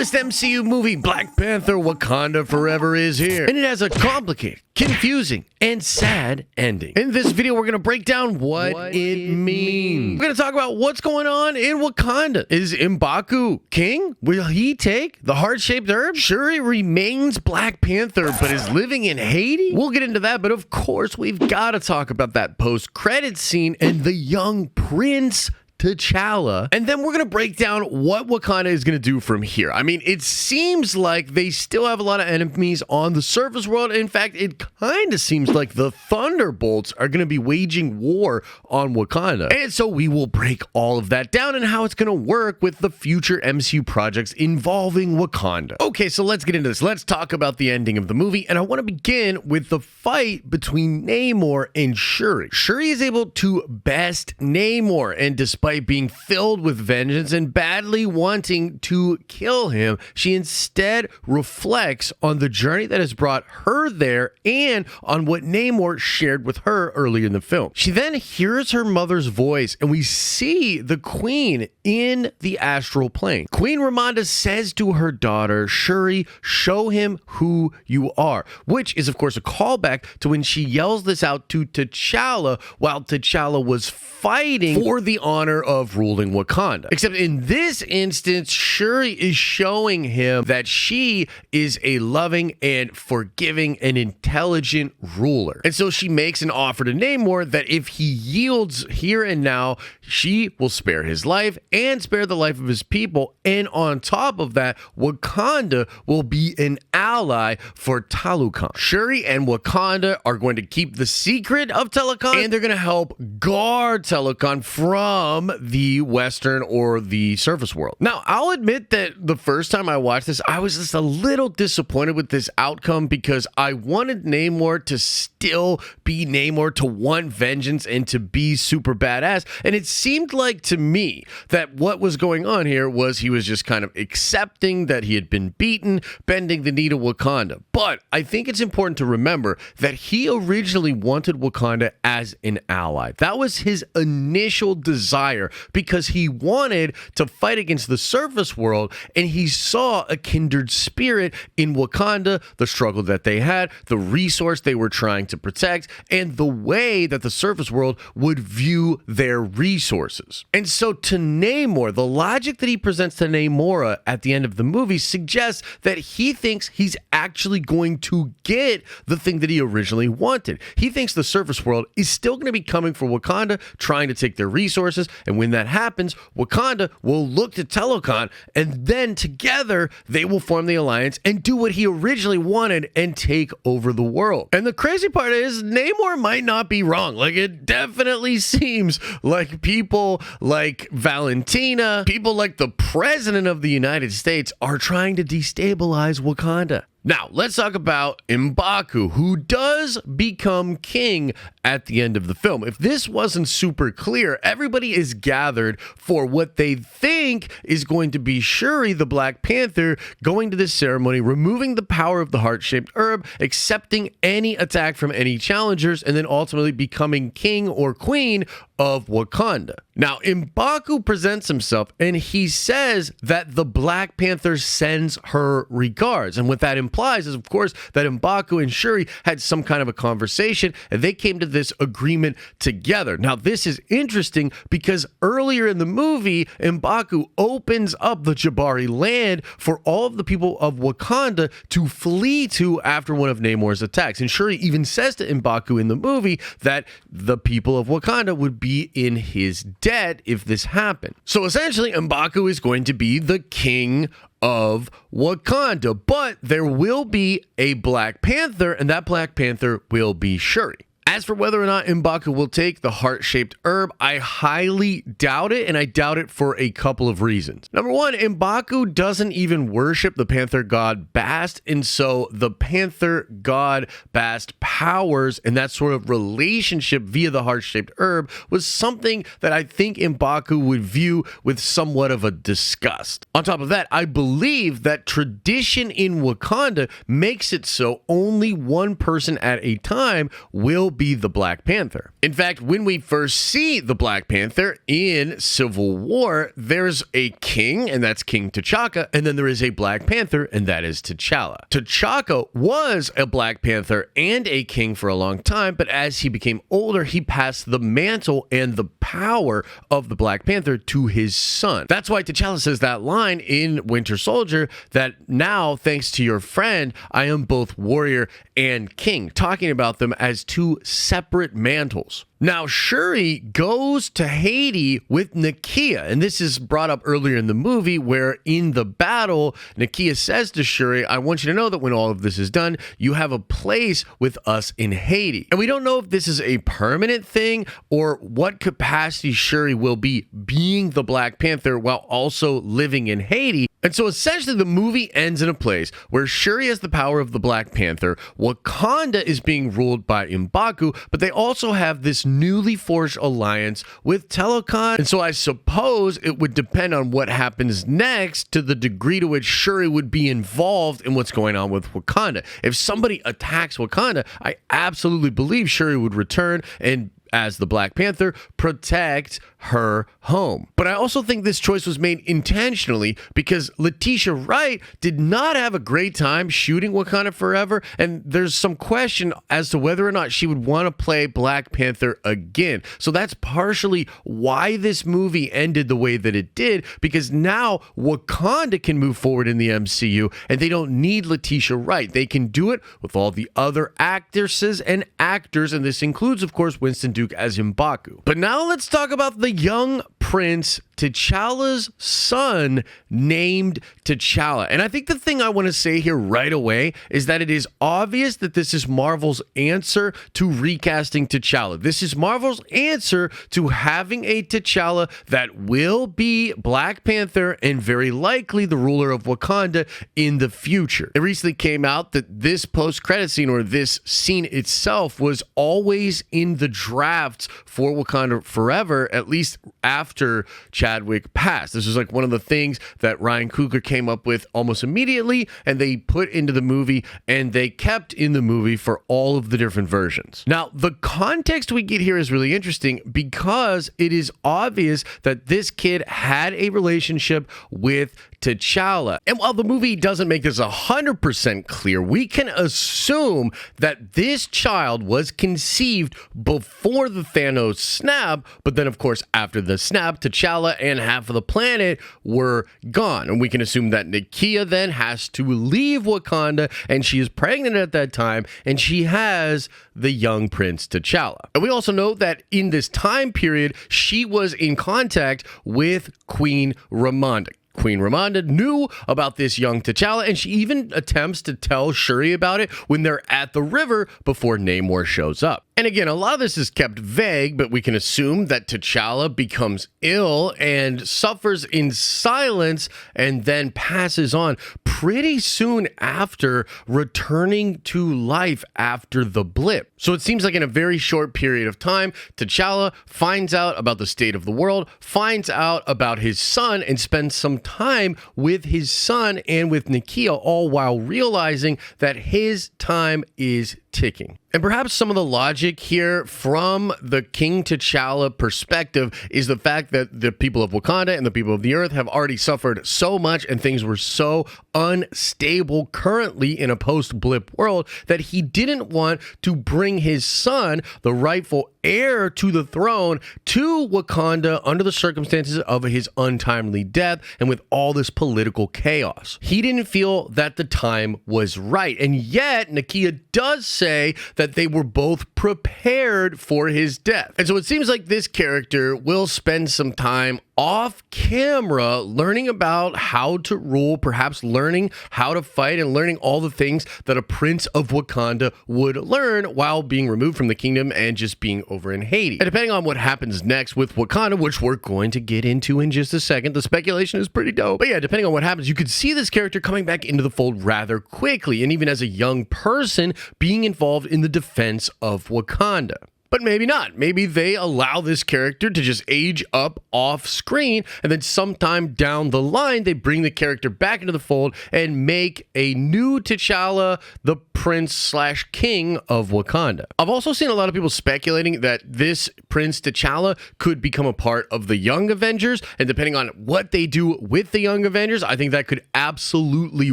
newest MCU movie, Black Panther Wakanda Forever, is here. And it has a complicated, confusing, and sad ending. In this video, we're going to break down what it means. We're going to talk about what's going on in Wakanda. Is M'Baku king? Will he take the heart-shaped herb? Shuri remains Black Panther, but is living in Haiti? We'll get into that, but of course, we've got to talk about that post-credit scene and the young prince T'Challa, and then we're going to break down what Wakanda is going to do from here. I mean, it seems like they still have a lot of enemies on the surface world. In fact, it kind of seems like the Thunderbolts are going to be waging war on Wakanda. And so we will break all of that down and how it's going to work with the future MCU projects involving Wakanda. Okay, so let's get into this. Let's talk about the ending of the movie, and I want to begin with the fight between Namor and Shuri. Shuri is able to best Namor, and despite being filled with vengeance and badly wanting to kill him, she instead reflects on the journey that has brought her there and on what Namor shared with her earlier in the film. She then hears her mother's voice, and we see the Queen in the astral plane. Queen Ramonda says to her daughter, Shuri, show him who you are, which is, of course, a callback to when she yells this out to T'Challa while T'Challa was fighting for the honor of ruling Wakanda. Except in this instance, Shuri is showing him that she is a loving and forgiving and intelligent ruler. And so she makes an offer to Namor that if he yields here and now, she will spare his life and spare the life of his people. And on top of that, Wakanda will be an ally for Talokan. Shuri and Wakanda are going to keep the secret of Talokan, and they're going to help guard Talokan from the Western or the surface world. Now, I'll admit that the first time I watched this, I was just a little disappointed with this outcome because I wanted Namor to still be Namor, to want vengeance and to be super badass. And it seemed like to me that what was going on here was he was just kind of accepting that he had been beaten, bending the knee to Wakanda. But I think it's important to remember that he originally wanted Wakanda as an ally. That was his initial desire, because he wanted to fight against the surface world, and he saw a kindred spirit in Wakanda, the struggle that they had, the resource they were trying to protect, and the way that the surface world would view their resources. And so to Namor, the logic that he presents to Namora at the end of the movie suggests that he thinks he's actually going to get the thing that he originally wanted. He thinks the surface world is still going to be coming for Wakanda, trying to take their resources, and when that happens, Wakanda will look to Talokan, and then together they will form the alliance and do what he originally wanted and take over the world. And the crazy part is, Namor might not be wrong. Like, it definitely seems like people like Valentina, people like the President of the United States are trying to destabilize Wakanda. Now, let's talk about M'Baku, who does become king at the end of the film. If this wasn't super clear, everybody is gathered for what they think is going to be Shuri, the Black Panther, going to this ceremony, removing the power of the heart-shaped herb, accepting any attack from any challengers, and then ultimately becoming king or queen of Wakanda. Now, M'Baku presents himself, and he says that the Black Panther sends her regards. And what that implies is, of course, that M'Baku and Shuri had some kind of a conversation, and they came to this agreement together. Now, this is interesting because earlier in the movie, M'Baku opens up the Jabari land for all of the people of Wakanda to flee to after one of Namor's attacks. And Shuri even says to M'Baku in the movie that the people of Wakanda would be in his debt if this happened. So essentially, M'Baku is going to be the king of Wakanda, but there will be a Black Panther, and that Black Panther will be Shuri. As for whether or not M'Baku will take the heart-shaped herb, I highly doubt it, and I doubt it for a couple of reasons. Number one, M'Baku doesn't even worship the Panther god Bast, and so the Panther god Bast powers and that sort of relationship via the heart-shaped herb was something that I think M'Baku would view with somewhat of a disgust. On top of that, I believe that tradition in Wakanda makes it so only one person at a time will be the Black Panther. In fact, when we first see the Black Panther in Civil War, there's a king, and that's King T'Chaka, and then there is a Black Panther, and that is T'Challa. T'Chaka was a Black Panther and a king for a long time, but as he became older, he passed the mantle and the power of the Black Panther to his son. That's why T'Challa says that line in Winter Soldier that now, thanks to your friend, I am both warrior and king, talking about them as two separate mantles. Now, Shuri goes to Haiti with Nakia, and this is brought up earlier in the movie where in the battle, Nakia says to Shuri, I want you to know that when all of this is done, you have a place with us in Haiti. And we don't know if this is a permanent thing or what capacity Shuri will be being the Black Panther while also living in Haiti. And so essentially the movie ends in a place where Shuri has the power of the Black Panther, Wakanda is being ruled by M'Baku, but they also have this newly forged alliance with Telecon. And so I suppose it would depend on what happens next to the degree to which Shuri would be involved in what's going on with Wakanda. If somebody attacks Wakanda, I absolutely believe Shuri would return and, as the Black Panther, protect her home. But I also think this choice was made intentionally because Letitia Wright did not have a great time shooting Wakanda Forever, and there's some question as to whether or not she would want to play Black Panther again. So that's partially why this movie ended the way that it did, because now Wakanda can move forward in the MCU and they don't need Letitia Wright. They can do it with all the other actresses and actors, and this includes, of course, Winston Duke as M'Baku. But now let's talk about the young prince, T'Challa's son, named T'Challa. And I think the thing I want to say here right away is that it is obvious that this is Marvel's answer to recasting T'Challa. This is Marvel's answer to having a T'Challa that will be Black Panther and very likely the ruler of Wakanda in the future. It recently came out that this post-credit scene, or this scene itself, was always in the drafts for Wakanda Forever, at least after Chadwick passed. This was like one of the things that Ryan Coogler came up with almost immediately, and they put into the movie, and they kept in the movie for all of the different versions. Now, the context we get here is really interesting because it is obvious that this kid had a relationship with T'Challa. And while the movie doesn't make this 100% clear, we can assume that this child was conceived before the Thanos snap, but then, of course, after the snap, T'Challa and half of the planet were gone. And we can assume that Nakia then has to leave Wakanda, and she is pregnant at that time, and she has the young Prince T'Challa. And we also know that in this time period, she was in contact with Queen Ramonda. Queen Ramonda knew about this young T'Challa, and she even attempts to tell Shuri about it when they're at the river before Namor shows up. And again, a lot of this is kept vague, but we can assume that T'Challa becomes ill and suffers in silence and then passes on pretty soon after returning to life after the blip. So it seems like in a very short period of time, T'Challa finds out about the state of the world, finds out about his son, and spends some time with his son and with Nakia, all while realizing that his time is ticking. And perhaps some of the logic here from the King T'Challa perspective is the fact that the people of Wakanda and the people of the earth have already suffered so much, and things were so unstable currently in a post-blip world, that he didn't want to bring his son, the rightful heir to the throne, to Wakanda under the circumstances of his untimely death and with all this political chaos. He didn't feel that the time was right, and yet Nakia does say that they were both prepared for his death. And so it seems like this character will spend some time off camera learning about how to rule, perhaps learning how to fight and learning all the things that a prince of Wakanda would learn while being removed from the kingdom and just being over in Haiti. And depending on what happens next with Wakanda, which we're going to get into in just a second, the speculation is pretty dope. But yeah, depending on what happens, you could see this character coming back into the fold rather quickly, and even as a young person being involved in the defense of Wakanda. But maybe not. Maybe they allow this character to just age up off screen, and then sometime down the line, they bring the character back into the fold and make a new T'Challa the prince slash king of Wakanda. I've also seen a lot of people speculating that this Prince T'Challa could become a part of the Young Avengers, and depending on what they do with the Young Avengers, I think that could absolutely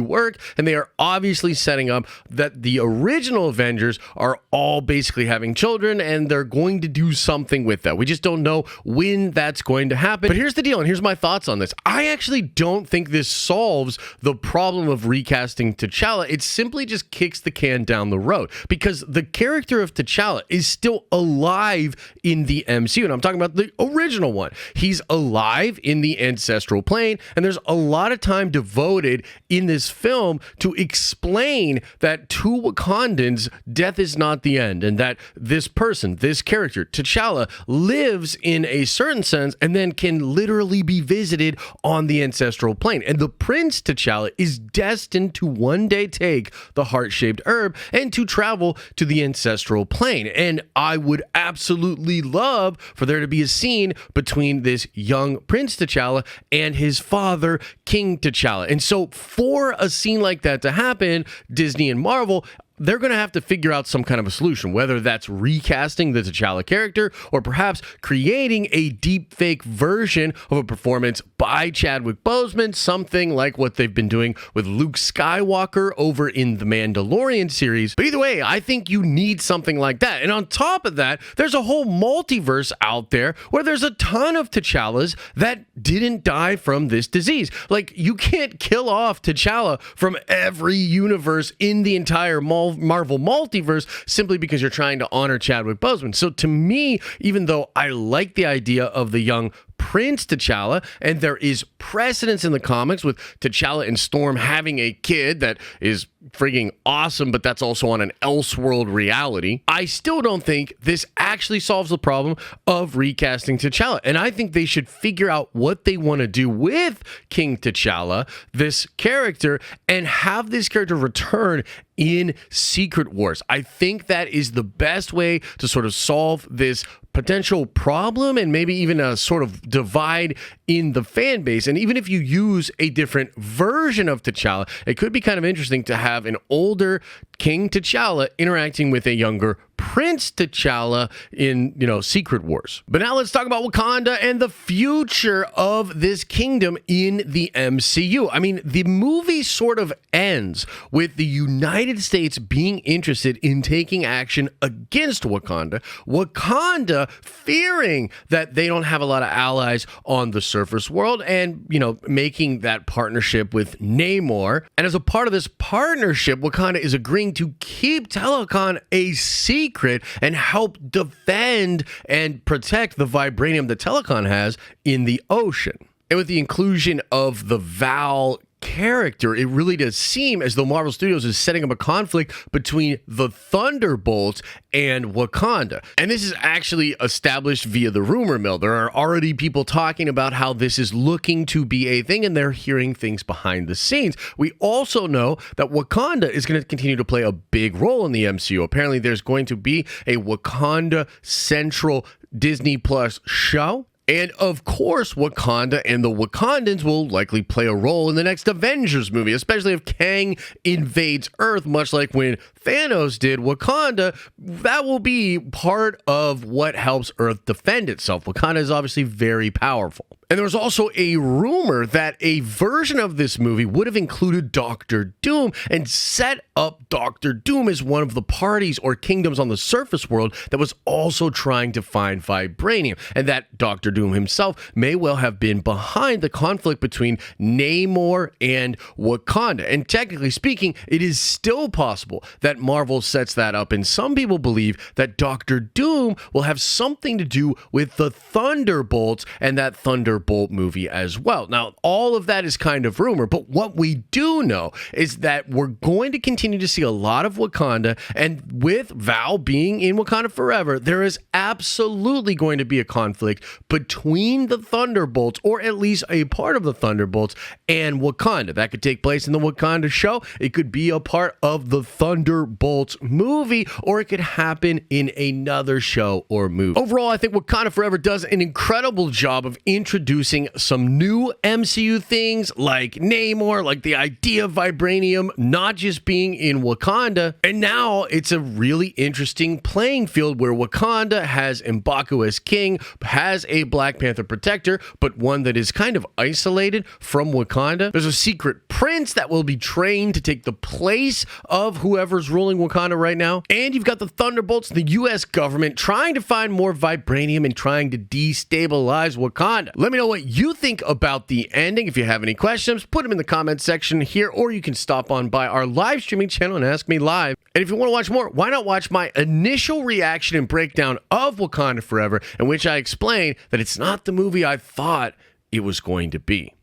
work. And they are obviously setting up that the original Avengers are all basically having children, and they're going to do something with that. We just don't know when that's going to happen. But here's the deal, and here's my thoughts on this. I actually don't think this solves the problem of recasting T'Challa. It simply just kicks the can down the road, because the character of T'Challa is still alive in the MCU, and I'm talking about the original one. He's alive in the ancestral plane, and there's a lot of time devoted in this film to explain that to Wakandans, death is not the end, and that this person, this character, T'Challa, lives in a certain sense and then can literally be visited on the ancestral plane. And the Prince T'Challa is destined to one day take the heart-shaped herb and to travel to the ancestral plane. And I would absolutely love for there to be a scene between this young Prince T'Challa and his father, King T'Challa. And so for a scene like that to happen, Disney and Marvel, they're going to have to figure out some kind of a solution, whether that's recasting the T'Challa character or perhaps creating a deep fake version of a performance by Chadwick Boseman, something like what they've been doing with Luke Skywalker over in the Mandalorian series. But either way, I think you need something like that. And on top of that, there's a whole multiverse out there where there's a ton of T'Challas that didn't die from this disease. Like, you can't kill off T'Challa from every universe in the entire Marvel multiverse simply because you're trying to honor Chadwick Boseman. So to me, even though I like the idea of the young Prince T'Challa, and there is precedence in the comics with T'Challa and Storm having a kid that is frigging awesome, but that's also on an Elseworld reality, I still don't think this actually solves the problem of recasting T'Challa. And I think they should figure out what they want to do with King T'Challa, this character, and have this character return in Secret Wars. I think that is the best way to sort of solve this potential problem and maybe even a sort of divide in the fan base. And even if you use a different version of T'Challa, it could be kind of interesting to have an older King T'Challa interacting with a younger Prince T'Challa in, Secret Wars. But now let's talk about Wakanda and the future of this kingdom in the MCU. I mean, the movie sort of ends with the United States being interested in taking action against Wakanda. Wakanda fearing that they don't have a lot of allies on the surface world and, making that partnership with Namor. And as a part of this partnership, Wakanda is agreeing to keep Telecon a secret and help defend and protect the vibranium that Telecon has in the ocean. And with the inclusion of the Val character, it really does seem as though Marvel Studios is setting up a conflict between the Thunderbolts and Wakanda. And this is actually established via the rumor mill. There are already people talking about how this is looking to be a thing, and they're hearing things behind the scenes. We also know that Wakanda is going to continue to play a big role in the MCU. Apparently, there's going to be a Wakanda Central Disney Plus show. And of course, Wakanda and the Wakandans will likely play a role in the next Avengers movie, especially if Kang invades Earth, much like when Thanos did Wakanda. That will be part of what helps Earth defend itself. Wakanda is obviously very powerful. And there was also a rumor that a version of this movie would have included Doctor Doom and set up Doctor Doom as one of the parties or kingdoms on the surface world that was also trying to find vibranium. And that Doctor Doom himself may well have been behind the conflict between Namor and Wakanda. And technically speaking, it is still possible that Marvel sets that up. And some people believe that Doctor Doom will have something to do with the Thunderbolts and that Thunderbolt movie as well. Now, all of that is kind of rumor, but what we do know is that we're going to continue to see a lot of Wakanda, and with Val being in Wakanda Forever, there is absolutely going to be a conflict between the Thunderbolts, or at least a part of the Thunderbolts, and Wakanda. That could take place in the Wakanda show. It could be a part of the Thunderbolts movie, or it could happen in another show or movie. Overall, I think Wakanda Forever does an incredible job of introducing introducing some new MCU things like Namor, like the idea of vibranium not just being in Wakanda. And now it's a really interesting playing field where Wakanda has M'Baku as king, has a Black Panther protector, but one that is kind of isolated from Wakanda. There's a secret prince that will be trained to take the place of whoever's ruling Wakanda right now. And you've got the Thunderbolts, the US government, trying to find more vibranium and trying to destabilize Wakanda. Let me know what you think about the ending. If you have any questions, put them in the comment section here, or you can stop on by our live streaming channel and ask me live. And if you want to watch more, why not watch my initial reaction and breakdown of Wakanda Forever, in which I explain that it's not the movie I thought it was going to be.